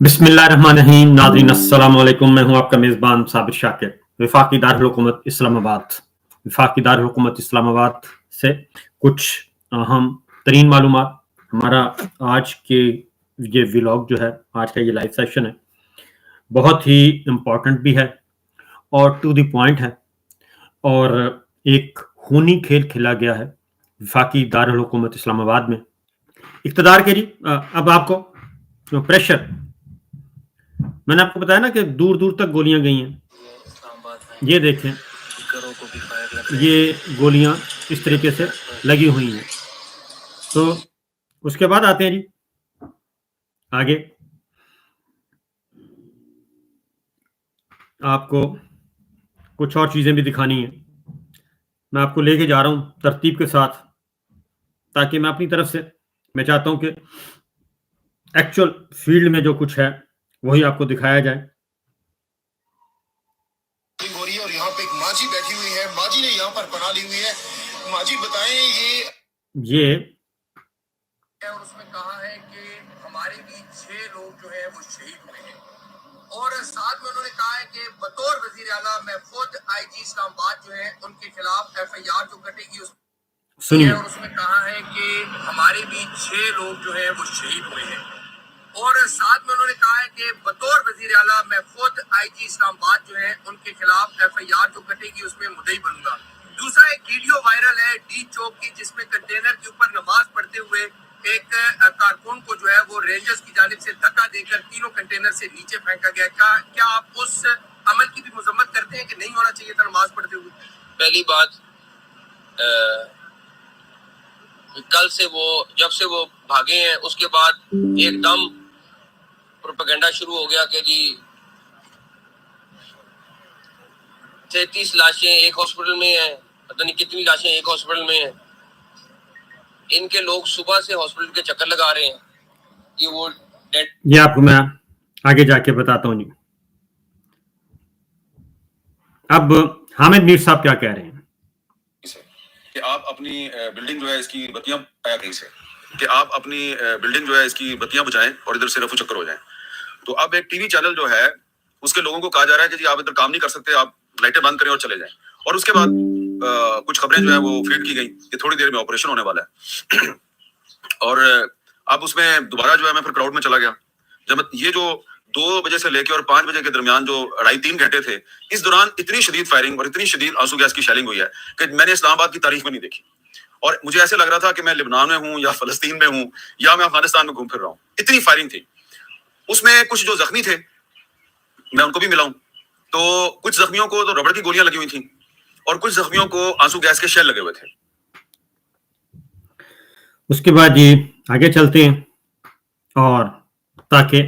बिस्मिल्लाहिर्रहमानिर्रहीम। नाज़रीन अस्सलाम वालेकुम। मैं हूं आपका मेज़बान साबिर शाकिर। वफाकी दारुल हुकूमत इस्लामाबाद से कुछ अहम तरीन मालूमात। हमारा आज के ये व्लॉग जो है, आज का ये लाइव सेशन है, बहुत ही इम्पोर्टेंट भी है और टू द पॉइंट है, और एक खूनी खेल खेला गया है वफाकी दारुल हुकूमत इस्लामाबाद में। इक़्तिदार के लिए अब आपको प्रेशर, मैंने आपको बताया ना कि दूर दूर तक गोलियां गई हैं। ये देखें, ये गोलियां इस तरीके से लगी हुई हैं। तो उसके बाद आते हैं जी आगे। आपको कुछ और चीज़ें भी दिखानी है। मैं आपको लेके जा रहा हूँ तरतीब के साथ, ताकि मैं अपनी तरफ से, मैं चाहता हूँ कि एक्चुअल फील्ड में जो कुछ है वही आपको दिखाया जाए। और यहाँ पे एक माजी बैठी हुई है, माजी ने यहाँ पर पनाह ली हुई है। माजी बताएं ये और उसमें कहा है कि हमारे बीच 6 लोग जो है वो शहीद हुए हैं, और साथ में उन्होंने कहा है कि बतौर वजीर आला मैं खुद आईजी इस्लामाबाद जो है उनके खिलाफ FIR जो कटेगी सुनिए। और उसमें कहा है कि हमारे बीच 6 लोग जो है वो शहीद हुए हैं, और साथ में उन्होंने कहा है कि बतौर वजीर आला मैं खुद आईजी इस्लामाबाद जो है उनके खिलाफ FIR जो कटेगी उसमें मुद्दई बनूंगा। दूसरा एक वीडियो वायरल है डी चौक की, जिसमें कंटेनर के ऊपर नमाज पढ़ते हुए एक कारकुन को जो है वो रेंजर्स की जानिब से धक्का देकर तीनों कंटेनर से नीचे फेंका गया। क्या आप उस अमल की भी मजम्मत करते हैं कि नहीं होना चाहिए था नमाज पढ़ते हुए? पहली बात, कल से वो जब से वो भागे हैं उसके बाद एकदम प्रोपेगेंडा शुरू हो गया कि जी 33 लाशें एक हॉस्पिटल में हैं, पता नहीं कितनी लाशें एक हॉस्पिटल में हैं। इनके लोग सुबह से हॉस्पिटल के चक्कर लगा रहे हैं कि वो डेड। ये आपको मैं आगे जाके बताता हूँ जी। अब हामिद मीर साहब क्या कह रहे हैं कि आप अपनी बिल्डिंग जो है इसकी बत्तियां आया कहीं से, कि आप अपनी बिल्डिंग जो है इसकी बत्तियां बुझाएं और इधर से रफू चक्कर हो जाएं। तो अब एक टीवी चैनल जो है उसके लोगों को कहा जा रहा है कि जी आप इधर काम नहीं कर सकते, आप लाइटें बंद करें और चले जाएं। और उसके बाद कुछ खबरें जो है वो फीड की गई कि थोड़ी देर में ऑपरेशन होने वाला है। और अब उसमें दोबारा जो है मैं फिर क्राउड में चला गया। जब ये जो 2 बजे से लेके और 5 बजे के दरमियान जो 2.5-3 घंटे थे, इस दौरान इतनी शदीद फायरिंग और इतनी शदीद आंसू गैस की शेलिंग हुई है कि मैंने इस्लामाबाद की तारीख में नहीं देखी। और मुझे ऐसे लग रहा था कि मैं लिबनान में हूँ या फलस्तीन में हूँ या मैं अफगानिस्तान में घूम फिर रहा हूँ, इतनी फायरिंग थी। उसमें कुछ जो जख्मी थे मैं उनको भी मिला हूँ, तो कुछ जख्मियों को तो रबड़ की गोलियां लगी हुई थी और कुछ जख्मियों को आंसू गैस के शेल लगे हुए थे। उसके बाद ये आगे चलते हैं, और ताकि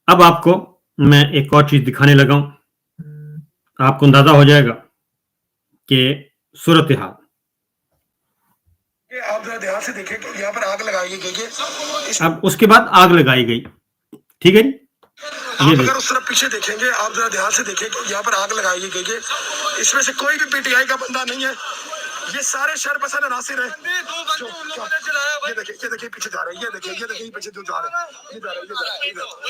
अब आपको मैं एक और चीज दिखाने लगा हूं, आपको अंदाजा हो जाएगा कि सूरत हाल। आप जरा ध्यान से देखें कि यहाँ पर आग लगाई गई है। अब उसके बाद आग लगाई गई, ठीक है जी। आप अगर उस तरफ पीछे देखेंगे, आप जरा ध्यान से देखें कि यहाँ पर आग लगाई गई है। इसमें से कोई भी PTI का बंदा नहीं है, ये सारे शरपसंद अनासिर हैं। ये देखिए पीछे जा रहे हैं, ये देखिए पीछे जो जा रहे हैं, ये जा रहे हैं।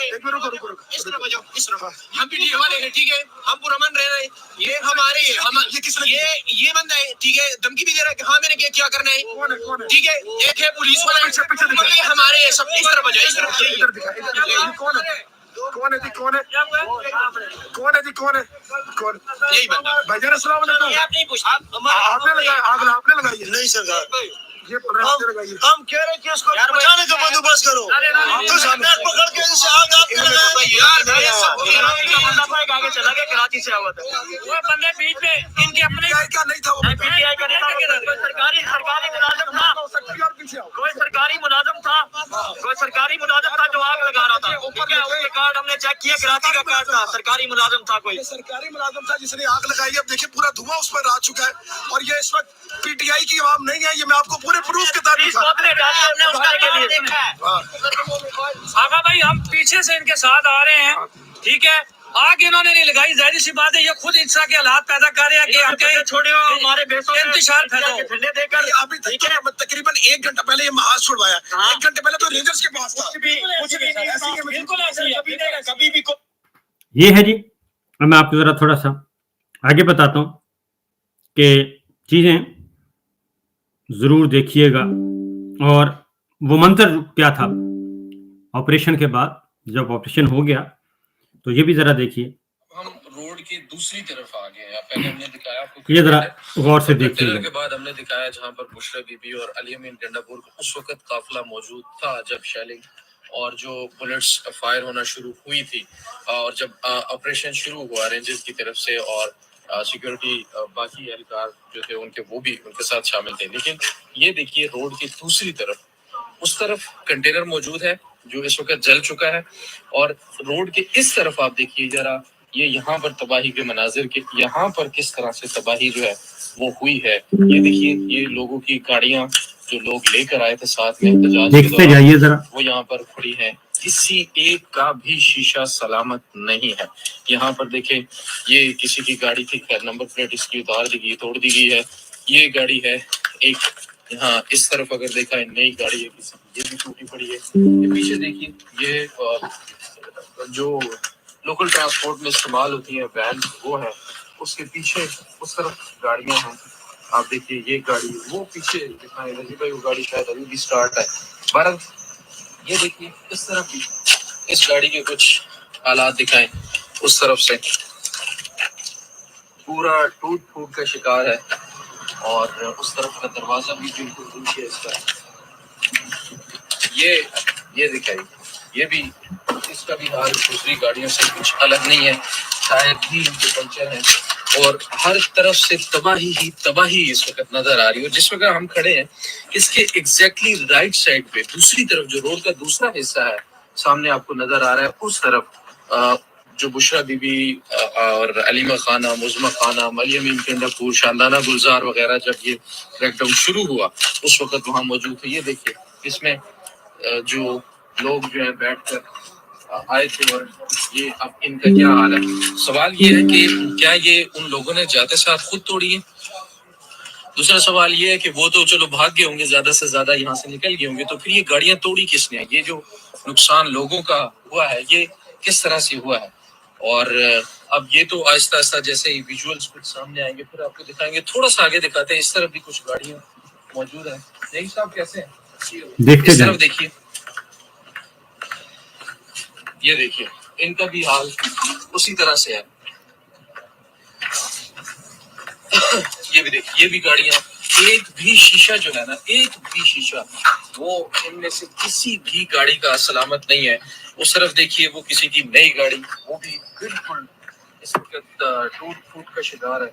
एक मिनट रुको। इस तरफ आ जाओ, इस तरफ। हम PTI वाले हैं, ठीक है, हम पुरअमन रह रहे हैं। ये हमारे ये किसने, ये बंदा है, ठीक है, धमकी भी दे रहा है कि हाँ मैंने क्या करना है, ठीक है। एक है पुलिस वाला, ये हमारे सब। इस तरफ आ जाओ, इस तरफ। कौन है जी, कौन यही बंदा भाईजान। अस्सलाम वालेकुम। आपने लगाया आग? आपने लगाई है? नहीं सरकार, ये हम कह रहे हैं कि इसको बचाने का बंदोबस्त करो। तो सरकार पकड़ के इसे आग आगे चला गया, कराची से आया था वो बंदे बीच में, इनके अपने का नहीं था, वो PTI का नेता, सरकारी मुलाजिम था, कोई सरकारी मुलाजिम था जो आग लगा रहा था। उसके कार्ड हमने चेक किया, कराची का कार्ड था, सरकारी मुलाजिम था, कोई सरकारी मुलाजिम था जिसने आग लगाई। अब देखिए पूरा धुआं उस पर आ चुका है, और ये इस वक्त PTI की आवाम नहीं है। ये मैं आपको पूरे प्रूफ के साथ आगा भाई हम पीछे से इनके साथ आ रहे हैं, ठीक है, आग इन्होंने नहीं लगाई, जाहिर सी बात है ये खुद इस तरह के हालात पैदा कर रहे हैं कि आगे छोड़ियो हमारे बेसों इंतशार फैला ठंडे देकर अभी ठीक है, तकरीबन 1 घंटा पहले ये महाज छुड़वाया, 1 घंटे पहले तो रेंजर्स के पास था। कुछ भी बिल्कुल ऐसी है, कभी भी ये है जी। अब मैं आपको जरा थोड़ा सा आगे बताता हूँ कि चीजें जरूर देखिएगा। और वो मंजर क्या था ऑपरेशन के बाद, जब ऑपरेशन हो गया, तो ये भी जरा देखिए। हम रोड की दूसरी तरफ आ गए हैं। पहले हमने दिखाया आपको, ये जरा गौर से देखिएगा। के बाद हमने दिखाया जहां पर बुशरा बीबी और अली अमीन गंडापुर उस वक्त काफिला मौजूद था जब शेलिंग और जो बुलेट्स फायर होना शुरू हुई थी, और जब ऑपरेशन शुरू हुआ रेंजर्स की तरफ से और सिक्योरिटी बाकी एहलकार जो थे उनके, वो भी उनके साथ शामिल थे। लेकिन ये देखिए रोड की दूसरी तरफ, उस तरफ कंटेनर मौजूद है जो इस वक्त जल चुका है, और रोड के इस तरफ आप देखिए जरा, ये यहाँ पर तबाही के मनाजिर के, यहाँ पर किस तरह से तबाही जो है वो हुई है। ये देखिए, ये लोगों की गाड़ियां जो लोग लेकर आए थे साथ में एहतजाज के देखते जाइए जरा, वो यहाँ पर खड़ी है, किसी एक का भी शीशा सलामत नहीं है। यहाँ पर देखें, ये किसी की गाड़ी थी, खैर नंबर प्लेट इसकी उतार दी गई, तोड़ दी गई है। ये गाड़ी है एक, यहाँ इस तरफ अगर देखा है नई गाड़ी है किसी की, ये भी टूटी पड़ी है। ये पीछे देखिए, ये जो लोकल ट्रांसपोर्ट में इस्तेमाल होती है वैन, वो है, उसके पीछे उस तरफ गाड़ियां हैं। आप देखिए ये गाड़ी, वो पीछे दिखाएं रजी भाई, वो गाड़ी शायद अभी भी स्टार्ट है। भारत, ये देखिए इस तरफ भी इस गाड़ी के कुछ हालात दिखाएं, उस तरफ से पूरा टूट फूट का शिकार है, और उस तरफ का दरवाजा भी बिल्कुल टूट गया इसका। ये दिखाइए, ये भी, इसका भी हाल दूसरी गाड़ियों से कुछ अलग नहीं है, शायद भी इनके पंचर है, और हर तरफ से तबाही ही तबाही इस वक्त नजर आ रही है। जिस वक्त हम खड़े हैं इसके एग्जैक्टली राइट साइड पे, दूसरी तरफ जो रोड का दूसरा हिस्सा है सामने आपको नजर आ रहा है, उस तरफ जो बुशरा बीबी और अलीमा खाना, मुज़मा खाना, अली अमीन गंडापुर, शानदाना गुलजार वगैरह, जब ये क्रैकडाउन शुरू हुआ उस वक्त वहाँ मौजूद थे। ये देखिए, इसमें जो लोग जो है बैठकर आए थे, और ये अब इनका क्या हाल है। सवाल ये है कि क्या ये उन लोगों ने जाते साथ खुद तोड़ी है? दूसरा सवाल ये है कि वो तो चलो भाग गए होंगे, ज्यादा से ज्यादा यहाँ से निकल गए होंगे, तो फिर ये गाड़ियां तोड़ी किसने? ये जो नुकसान लोगों का हुआ है ये किस तरह से हुआ है? और अब ये तो आहिस्ता आहिस्ता जैसे ही विजुअल्स कुछ सामने आएंगे फिर आपको दिखाएंगे। थोड़ा सा आगे दिखाते हैं, इस तरफ भी कुछ गाड़ियां मौजूद है। नहीं साहब कैसे हैं? देखते इस तरफ देखिए, ये देखिए इनका भी हाल उसी तरह से है। ये भी देखिए, ये भी गाड़ियां, एक भी शीशा जो है ना, एक भी शीशा वो इनमें से किसी भी गाड़ी का सलामत नहीं है। उस तरफ देखिए, वो किसी की नई गाड़ी, वो भी बिल्कुल इस वक्त टूट फूट का शिकार है,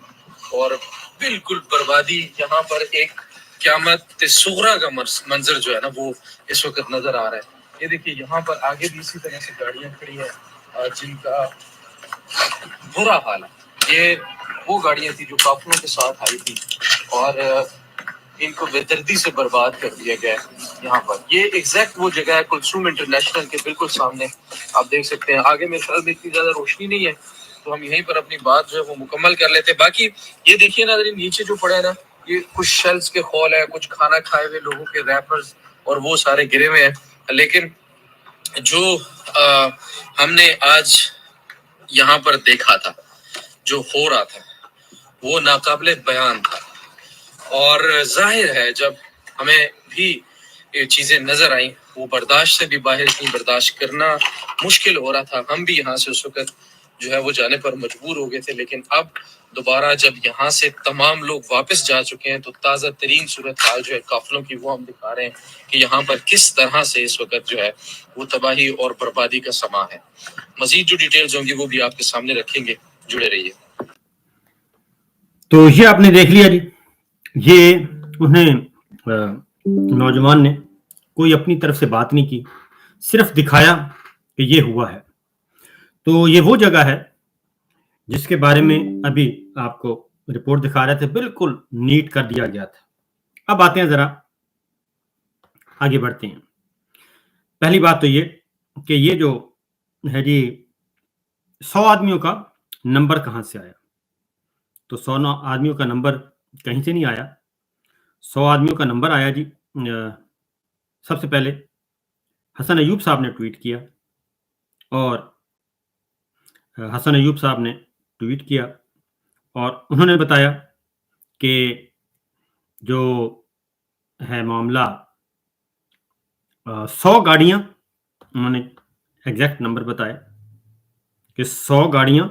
और बिल्कुल बर्बादी। यहाँ पर एक क़यामत सुगरा का मंजर जो है ना वो इस वक्त नजर आ रहा है। ये देखिए, यहाँ पर आगे भी इसी तरह से गाड़ियां खड़ी हैं जिनका बुरा हाल है। ये वो गाड़ियां थी जो काफिलों के साथ आई थी, और इनको बेदर्दी से बर्बाद कर दिया गया है। यहाँ पर ये एग्जैक्ट वो जगह है, कुलसूम इंटरनेशनल के बिल्कुल सामने आप देख सकते हैं। आगे मेरे ख्याल में इतनी ज्यादा रोशनी नहीं है, तो हम यहीं पर अपनी बात जो है वो मुकम्मल कर लेते हैं। बाकी ये देखिए ना, नीचे जो पड़े है ना, ये कुछ शेल्स के खोल है, कुछ खाना खाए हुए लोगों के रैपर्स, और वो सारे गिरे हुए हैं। लेकिन जो हमने आज यहाँ पर देखा था, जो हो रहा था, वो नाकाबिले बयान था। और जाहिर है जब हमें भी ये चीजें नजर आई, वो बर्दाश्त से भी बाहर थी, बर्दाश्त करना मुश्किल हो रहा था। हम भी यहाँ से उस वक्त जो है वो जाने पर मजबूर हो गए थे। लेकिन अब दोबारा जब यहाँ से तमाम लोग वापस जा चुके हैं, तो ताज़ा तरीन सूरत हाल जो है काफिलों की, वो हम दिखा रहे हैं कि यहाँ पर किस तरह से इस वक्त जो है वो तबाही और बर्बादी का समा है। मजीद जो डिटेल्स होंगी वो भी आपके सामने रखेंगे, जुड़े रहिए। तो ये आपने देख लिया जी, ये उन्हें नौजवान ने कोई अपनी तरफ से बात नहीं की, सिर्फ दिखाया कि ये हुआ है। तो ये वो जगह है जिसके बारे में अभी आपको रिपोर्ट दिखा रहे थे, बिल्कुल नीट कर दिया गया था। अब आते हैं, जरा आगे बढ़ते हैं। पहली बात तो ये कि ये जो है जी 100 आदमियों का नंबर कहाँ से आया? तो 100 आदमियों का नंबर कहीं से नहीं आया। 100 आदमियों का नंबर आया जी सबसे पहले हसन अय्यूब साहब ने ट्वीट किया, और हसन अय्यूब साहब ने ट्वीट किया और उन्होंने बताया कि जो है मामला 100 गाड़ियां, उन्होंने एग्जैक्ट नंबर बताया कि 100 गाड़ियां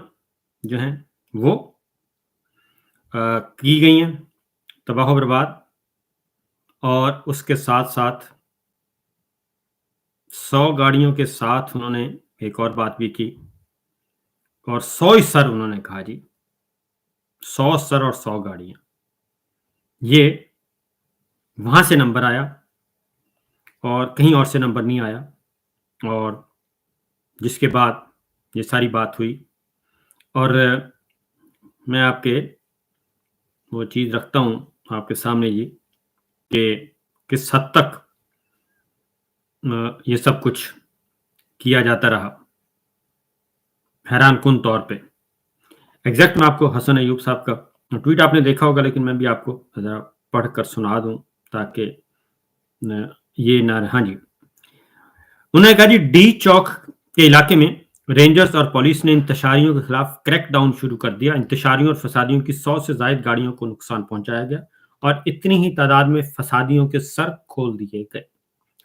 जो हैं वो की गई हैं तबाह बर्बाद, और उसके साथ साथ 100 गाड़ियों के साथ उन्होंने एक और बात भी की, और 100 सर उन्होंने कहा जी, 100 सर और 100 गाड़ियां, ये वहां से नंबर आया और कहीं और से नंबर नहीं आया। और जिसके बाद ये सारी बात हुई, और मैं आपके वो चीज़ रखता हूं आपके सामने ये कि किस हद तक ये सब कुछ किया जाता रहा, हैरान कुन तौर पे। एग्जैक्ट मैं आपको हसन अय्यूब साहब का ट्वीट आपने देखा होगा, लेकिन मैं भी आपको ज़रा पढ़कर सुना दूं ताकि ये ना, हाँ जी, उन्होंने कहा जी, डी चौक के इलाके में रेंजर्स और पुलिस ने इंतशारियों के खिलाफ क्रैकडाउन शुरू कर दिया। इंतशारियों और फसादियों की 100 से ज्यादा गाड़ियों को नुकसान पहुंचाया गया और इतनी ही तादाद में फसादियों के सर खोल दिए गए।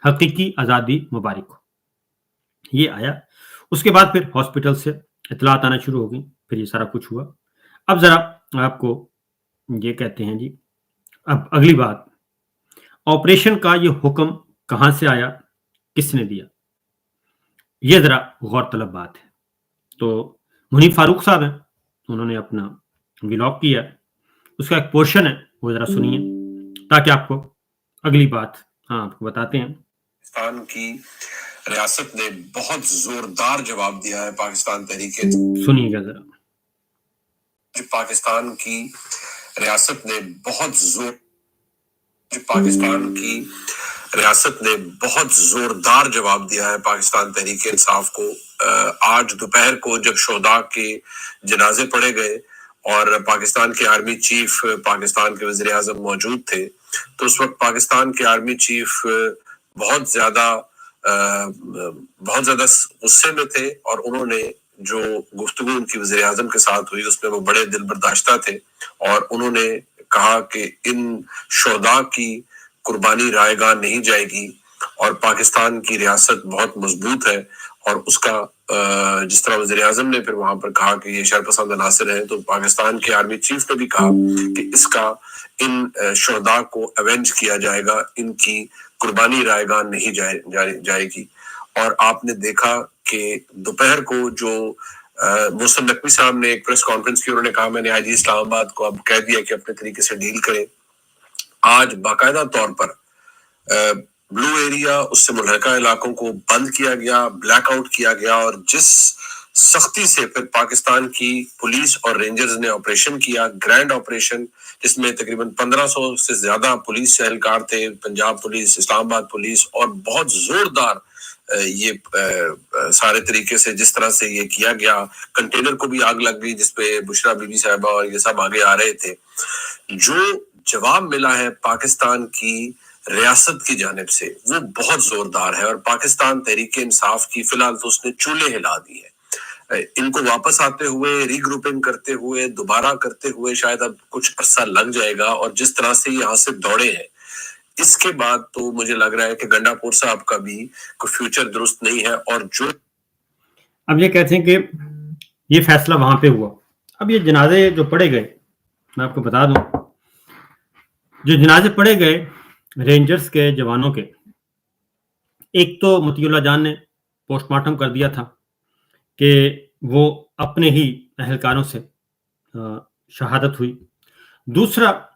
हकीकी आजादी मुबारक हो। ये आया, उसके बाद फिर हॉस्पिटल से इतलात आना शुरू हो गई, फिर ये सारा कुछ हुआ। अब जरा आपको ये कहते हैं जी, अब अगली बात, ऑपरेशन का ये हुक्म कहां से आया, किसने दिया, ये जरा गौरतलब बात है। तो मुनीर फारूक साहब हैं, उन्होंने अपना व्लॉग किया, उसका एक पोर्शन है, वो जरा सुनिए ताकि आपको अगली बात आपको बताते हैं। पाकिस्तान की रियासत ने बहुत जोरदार जवाब दिया है पाकिस्तान तहरीके। सुनिएगा जरा। पाकिस्तान की रियासत ने बहुत जोरदार जवाब दिया है पाकिस्तान तहरीके इंसाफ को। आज दोपहर को जब शोहदा के जनाजे पढ़े गए और पाकिस्तान के आर्मी चीफ, पाकिस्तान के वज़ीर आज़म मौजूद थे, तो उस वक्त पाकिस्तान के आर्मी चीफ बहुत ज्यादा गुस्से में थे, और उन्होंने जो गुफ्तगू उनकी वज़ीर आज़म के साथ हुई उसमें वो बड़े दिल बर्दाश्ता थे, और उन्होंने कहा कि इन शोहदा की कुर्बानी रायगा नहीं जाएगी, और पाकिस्तान की रियासत बहुत मजबूत है। और उसका जिस तरह वज़ीर आज़म ने फिर वहां पर कहा कि ये शरपसंद अनासिर हैं, तो पाकिस्तान के आर्मी चीफ ने भी कहा कि इसका इन शोहदा को अवेंज किया जाएगा, इनकी कुर्बानी रायगा नहीं जाएगी। और आपने देखा कि दोपहर को जो मोहसिन नकवी साहब ने एक प्रेस कॉन्फ्रेंस की, उन्होंने कहा मैंने आईजी इस्लामाबाद को अब कह दिया कि अपने तरीके से डील करें। आज बाकायदा तौर पर ब्लू एरिया, उससे मुल्हका इलाकों को बंद किया गया, ब्लैकआउट किया गया, और जिस सख्ती से फिर पाकिस्तान की पुलिस और रेंजर्स ने ऑपरेशन किया, ग्रैंड ऑपरेशन, जिसमें तकरीबन 1500 से ज्यादा पुलिस एहलकार थे, पंजाब पुलिस, इस्लामाबाद पुलिस, और बहुत जोरदार ये सारे तरीके से जिस तरह से ये किया गया। कंटेनर को भी आग लग गई जिसपे बुशरा बीबी साहिबा और ये सब आगे आ रहे थे। जो जवाब मिला है पाकिस्तान की रियासत की जानिब से वो बहुत जोरदार है, और पाकिस्तान तहरीके इंसाफ की फिलहाल तो उसने चूल्हे हिला दी है। इनको वापस आते हुए, रीग्रुपिंग करते हुए, दोबारा करते हुए शायद अब कुछ अरसा लग जाएगा, और जिस तरह से यहाँ से दौड़े हैं, इसके बाद तो मुझे लग रहा है कि गंडापुर साहब का भी कोई फ्यूचर दुरुस्त नहीं है। और जो अब ये कहते हैं कि ये फैसला वहां पे हुआ। अब ये जनाजे जो पढ़े गए, मैं आपको बता दूं, जो जनाजे पढ़े गए रेंजर्स के जवानों के, एक तो मतीउल्लाह जान ने पोस्टमार्टम कर दिया था कि वो अपने ही अहलकारों से शहादत हुई। दूसरा,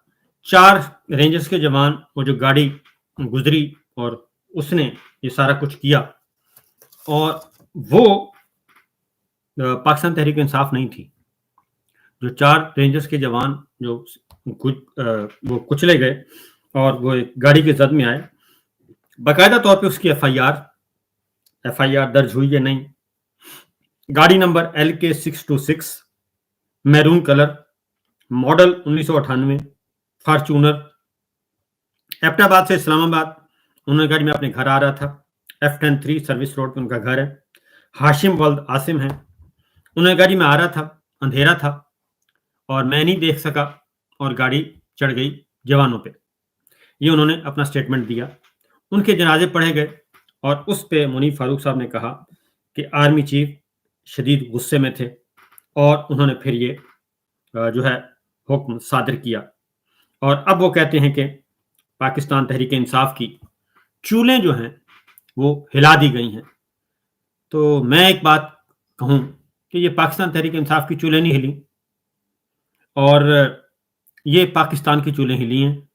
4 रेंजर्स के जवान, वो जो गाड़ी गुजरी और उसने ये सारा कुछ किया, और वो पाकिस्तान तहरीक इंसाफ नहीं थी। जो 4 रेंजर्स के जवान जो वो कुचले गए और वो एक गाड़ी के जद में आए, बाकायदा तौर पे उसकी एफआईआर दर्ज हुई है नहीं, गाड़ी number LK626, maroon colour, model 1998, Fortuner, Abbottabad से इस्लामाबाद। उन्होंने कहा मैं अपने घर आ रहा था, F103 सर्विस रोड पे उनका घर है। हाशिम वल्द आसिम है। उन्होंने कहा मैं आ रहा था, अंधेरा था और मैं नहीं देख सका और गाड़ी चढ़ गई जवानों पे। ये उन्होंने अपना स्टेटमेंट दिया। उनके जनाजे पढ़े गए और उस पे मुनीफ फारूक साहब ने कहा कि आर्मी चीफ शदीद गुस्से में थे और उन्होंने फिर ये जो है हुक्म सादर किया। और अब वो कहते हैं कि पाकिस्तान तहरीक इंसाफ की चूलें जो हैं वो हिला दी गई हैं। तो मैं एक बात कहूँ कि ये पाकिस्तान तहरीक इंसाफ की चूलें नहीं हिली और ये पाकिस्तान की चूलें हिली हैं।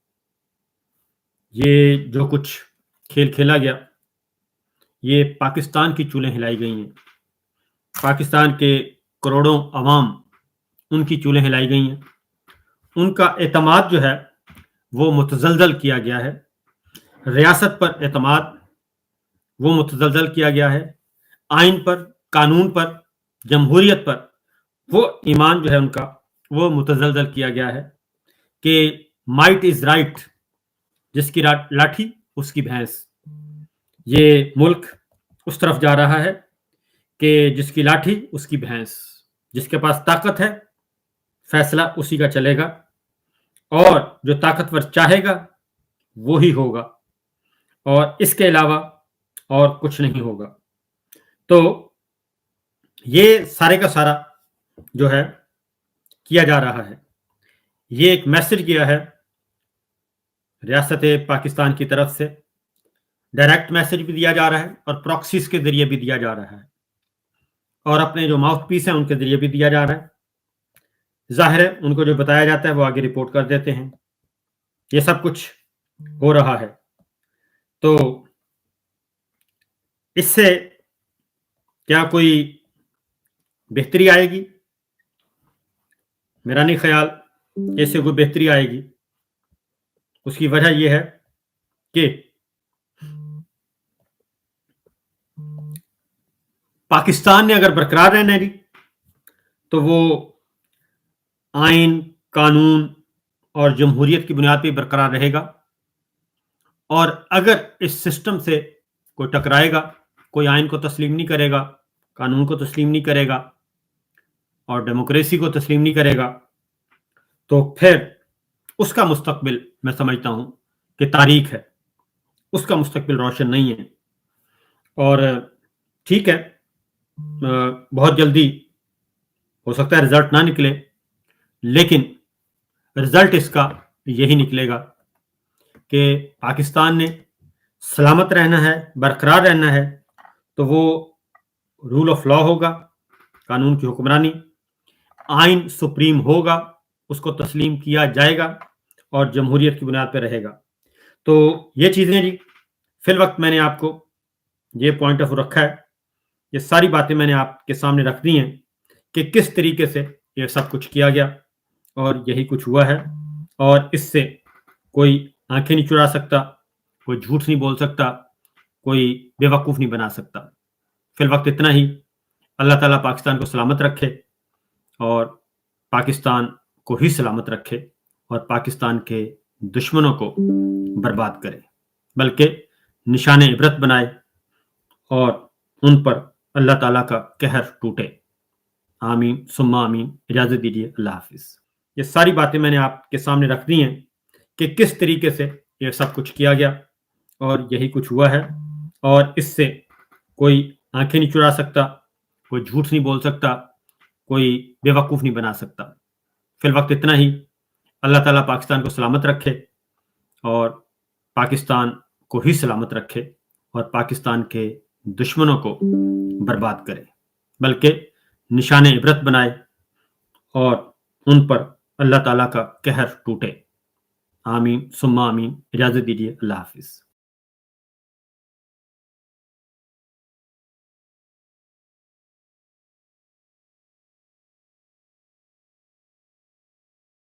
ये जो कुछ खेल खेला गया ये पाकिस्तान की चूलें हिलाई गई हैं। पाकिस्तान के करोड़ों अवाम उनकी चूलें हिलाई गई हैं। उनका एतमाद जो है वो मुतज़लज़ल किया गया है। रियासत पर एतमाद वो मुतज़लज़ल किया गया है। आइन पर, कानून पर, जमहूरियत पर वो ईमान जो है उनका वो मुतज़लज़ल किया गया है कि माइट इज़ राइट, जिसकी लाठी उसकी भैंस। ये मुल्क उस तरफ जा रहा है कि जिसकी लाठी उसकी भैंस, जिसके पास ताकत है फैसला उसी का चलेगा और जो ताकतवर चाहेगा वो ही होगा और इसके अलावा और कुछ नहीं होगा। तो ये सारे का सारा जो है किया जा रहा है। ये एक मैसेज गया है रियासत पाकिस्तान की तरफ से, डायरेक्ट मैसेज भी दिया जा रहा है और प्रॉक्सीज के जरिए भी दिया जा रहा है और अपने जो माउथ पीस हैं उनके जरिए भी दिया जा रहा है। जाहिर है उनको जो बताया जाता है वो आगे रिपोर्ट कर देते हैं। ये सब कुछ हो रहा है। तो इससे क्या कोई बेहतरी आएगी? मेरा नहीं ख्याल इससे कोई बेहतरी आएगी। उसकी वजह यह है कि पाकिस्तान ने अगर बरकरार रहना है तो वो आइन, कानून और जमहूरियत की बुनियाद पर बरकरार रहेगा और अगर इस सिस्टम से कोई टकराएगा, कोई आइन को तस्लीम नहीं करेगा, कानून को तस्लीम नहीं करेगा और डेमोक्रेसी को तस्लीम नहीं करेगा, तो फिर उसका मुस्तकबिल मैं समझता हूं कि तारीख है, उसका मुस्तकबिल रोशन नहीं है। और ठीक है, बहुत जल्दी हो सकता है रिजल्ट ना निकले, लेकिन रिजल्ट इसका यही निकलेगा कि पाकिस्तान ने सलामत रहना है, बरकरार रहना है, तो वो रूल ऑफ लॉ होगा, कानून की हुक्मरानी, आइन सुप्रीम होगा, उसको तस्लीम किया जाएगा और जमहूरियत की बुनियाद पर रहेगा। तो ये चीज़ें जी फिल वक्त मैंने आपको ये पॉइंट ऑफ रखा है, ये सारी बातें मैंने आपके सामने रख दी हैं कि किस तरीके से ये सब कुछ किया गया और यही कुछ हुआ है और इससे कोई आंखें नहीं चुरा सकता, कोई झूठ नहीं बोल सकता, कोई बेवकूफ़ नहीं बना सकता। फिल वक्त इतना ही। अल्लाह ताला पाकिस्तान को सलामत रखे और पाकिस्तान को ही सलामत रखे और पाकिस्तान के दुश्मनों को बर्बाद करे, बल्कि निशाने इबरत बनाए और उन पर अल्लाह ताला का कहर टूटे। आमीन सुम्मा आमीन। इजाज़त दीजिए, अल्लाह हाफिज़। ये सारी बातें मैंने आपके सामने रख दी हैं कि किस तरीके से ये सब कुछ किया गया और यही कुछ हुआ है और इससे कोई आंखें नहीं चुरा सकता, कोई झूठ नहीं बोल सकता, कोई बेवकूफ़ नहीं बना सकता। फिल वक्त इतना ही। अल्लाह ताला पाकिस्तान को सलामत रखे और पाकिस्तान को ही सलामत रखे और पाकिस्तान के दुश्मनों को बर्बाद करे, बल्कि निशाने इबरत बनाए और उन पर अल्लाह ताला का कहर टूटे। आमीन सुम्मा आमीन। इजाज़त दीजिए, अल्लाह हाफिज़।